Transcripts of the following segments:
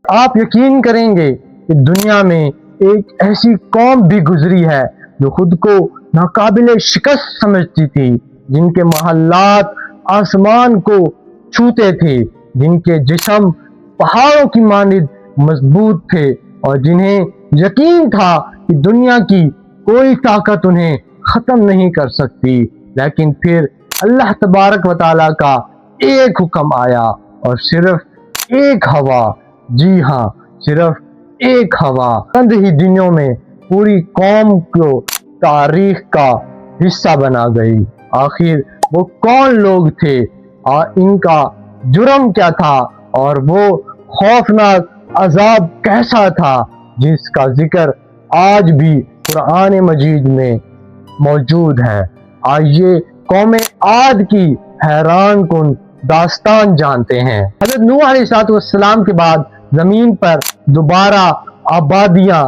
آپ یقین کریں گے کہ دنیا میں ایک ایسی قوم بھی گزری ہے جو خود کو ناقابل شکست سمجھتی تھی، جن کے محلات آسمان کو چھوتے تھے، جن کے جسم پہاڑوں کی مانند مضبوط تھے، اور جنہیں یقین تھا کہ دنیا کی کوئی طاقت انہیں ختم نہیں کر سکتی۔ لیکن پھر اللہ تبارک و تعالیٰ کا ایک حکم آیا، اور صرف ایک ہوا، جی ہاں صرف ایک ہوا چند ہی دنوں میں پوری قوم کو تاریخ کا حصہ بنا گئی۔ آخر وہ کون لوگ تھے اور ان کا جرم کیا تھا، اور وہ خوفناک عذاب کیسا تھا جس کا ذکر آج بھی قرآن مجید میں موجود ہے؟ آئیے قوم عاد کی حیران کن داستان جانتے ہیں۔ حضرت نوح علیہ السلام کے بعد زمین پر دوبارہ آبادیاں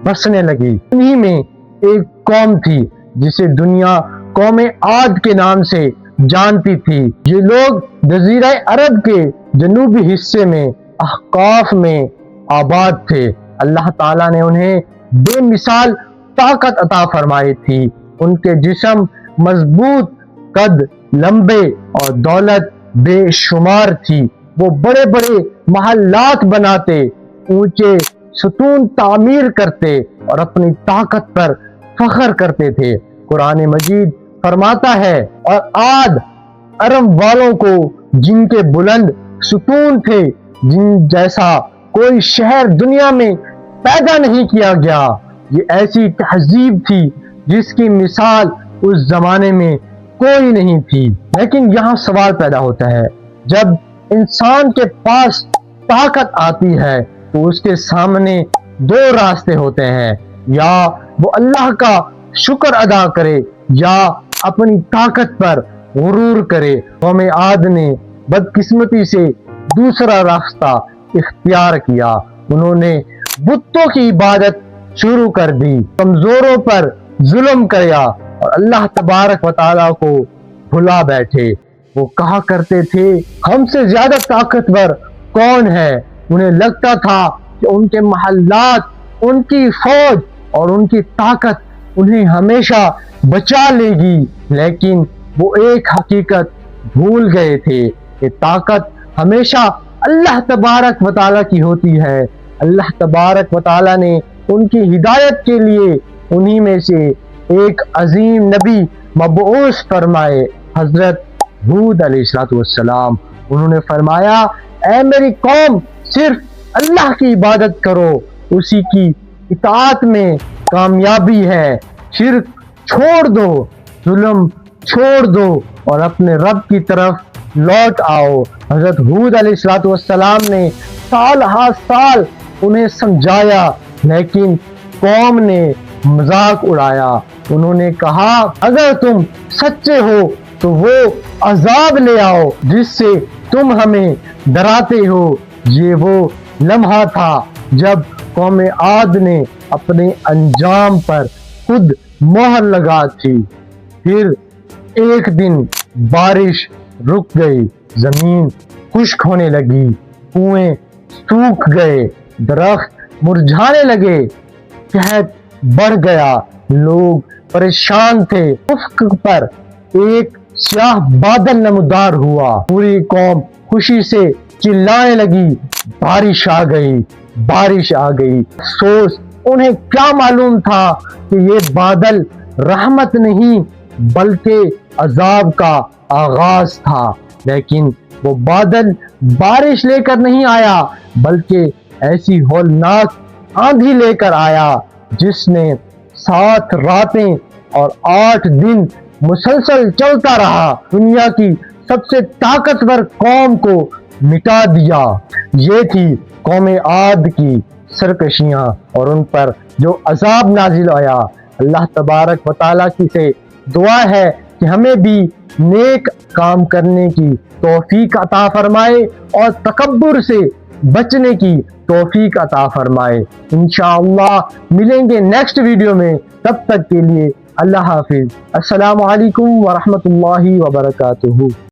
بسنے لگی۔ انہی میں ایک قوم تھی جسے دنیا قوم عاد کے نام سے جانتی تھی۔ یہ لوگ جزیرہ عرب کے جنوبی حصے میں احقاف میں آباد تھے۔ اللہ تعالیٰ نے انہیں بے مثال طاقت عطا فرمائی تھی۔ ان کے جسم مضبوط، قد لمبے اور دولت بے شمار تھی۔ وہ بڑے بڑے محلات بناتے، اونچے ستون تعمیر کرتے اور اپنی طاقت پر فخر کرتے تھے۔ قرآن مجید فرماتا ہے، اور عاد ارم والوں کو جن کے بلند ستون تھے، جن جیسا کوئی شہر دنیا میں پیدا نہیں کیا گیا۔ یہ ایسی تہذیب تھی جس کی مثال اس زمانے میں کوئی نہیں تھی۔ لیکن یہاں سوال پیدا ہوتا ہے، جب انسان کے پاس طاقت آتی ہے تو اس کے سامنے دو راستے ہوتے ہیں، یا وہ اللہ کا شکر ادا کرے یا اپنی طاقت پر غرور کرے۔ قوم عاد نے بدقسمتی سے دوسرا راستہ اختیار کیا۔ انہوں نے بتوں کی عبادت شروع کر دی، کمزوروں پر ظلم کیا اور اللہ تبارک و تعالیٰ کو بھلا بیٹھے۔ وہ کہا کرتے تھے، ہم سے زیادہ طاقتور کون ہے؟ انہیں لگتا تھا کہ ان کے محلات، ان کی فوج اور ان کی طاقت انہیں ہمیشہ بچا لے گی، لیکن وہ ایک حقیقت بھول گئے تھے کہ طاقت ہمیشہ اللہ تبارک و تعالیٰ کی ہوتی ہے۔ اللہ تبارک و تعالیٰ نے ان کی ہدایت کے لیے انہی میں سے ایک عظیم نبی مبعوث فرمائے، حضرت ہود علیہ السلام۔ انہوں نے فرمایا، اے میری قوم، صرف اللہ کی عبادت کرو، اسی کی اطاعت میں کامیابی ہے۔ شرک چھوڑ دو، ظلم چھوڑ دو اور اپنے رب کی طرف لوٹ آؤ۔ حضرت ہود علیہ السلام نے سال ہر سال انہیں سمجھایا، لیکن قوم نے مذاق اڑایا۔ انہوں نے کہا، اگر تم سچے ہو تو وہ عذاب لے آؤ جس سے تم ہمیں ڈراتے ہو۔ یہ وہ لمحہ تھا جب قوم عاد نے اپنے انجام پر خود مہر لگا تھی۔ پھر ایک دن بارش رک گئی، زمین خشک ہونے لگی، کنویں سوکھ گئے، درخت مرجھانے لگے، قحط بڑھ گیا، لوگ پریشان تھے۔ افق پر ایک سیاہ بادل نمودار ہوا، پوری قوم خوشی سے چلانے لگی، بارش آ گئی، بارش آ گئی۔ افسوس، انہیں کیا معلوم تھا کہ یہ بادل رحمت نہیں بلکہ عذاب کا آغاز تھا۔ لیکن وہ بادل بارش لے کر نہیں آیا، بلکہ ایسی ہولناک آندھی لے کر آیا جس نے 7 راتیں اور 8 دن مسلسل چلتا رہا، دنیا کی سب سے طاقتور قوم کو مٹا دیا۔ یہ تھی قوم عاد کی سرکشیاں اور ان پر جو عذاب نازل آیا۔ اللہ تبارک و تعالیٰ کی سے دعا ہے کہ ہمیں بھی نیک کام کرنے کی توفیق عطا فرمائے اور تکبر سے بچنے کی توفیق عطا فرمائے۔ انشاءاللہ ملیں گے نیکسٹ ویڈیو میں، تب تک کے لیے اللہ حافظ۔ السلام علیکم ورحمۃ اللہ وبرکاتہ۔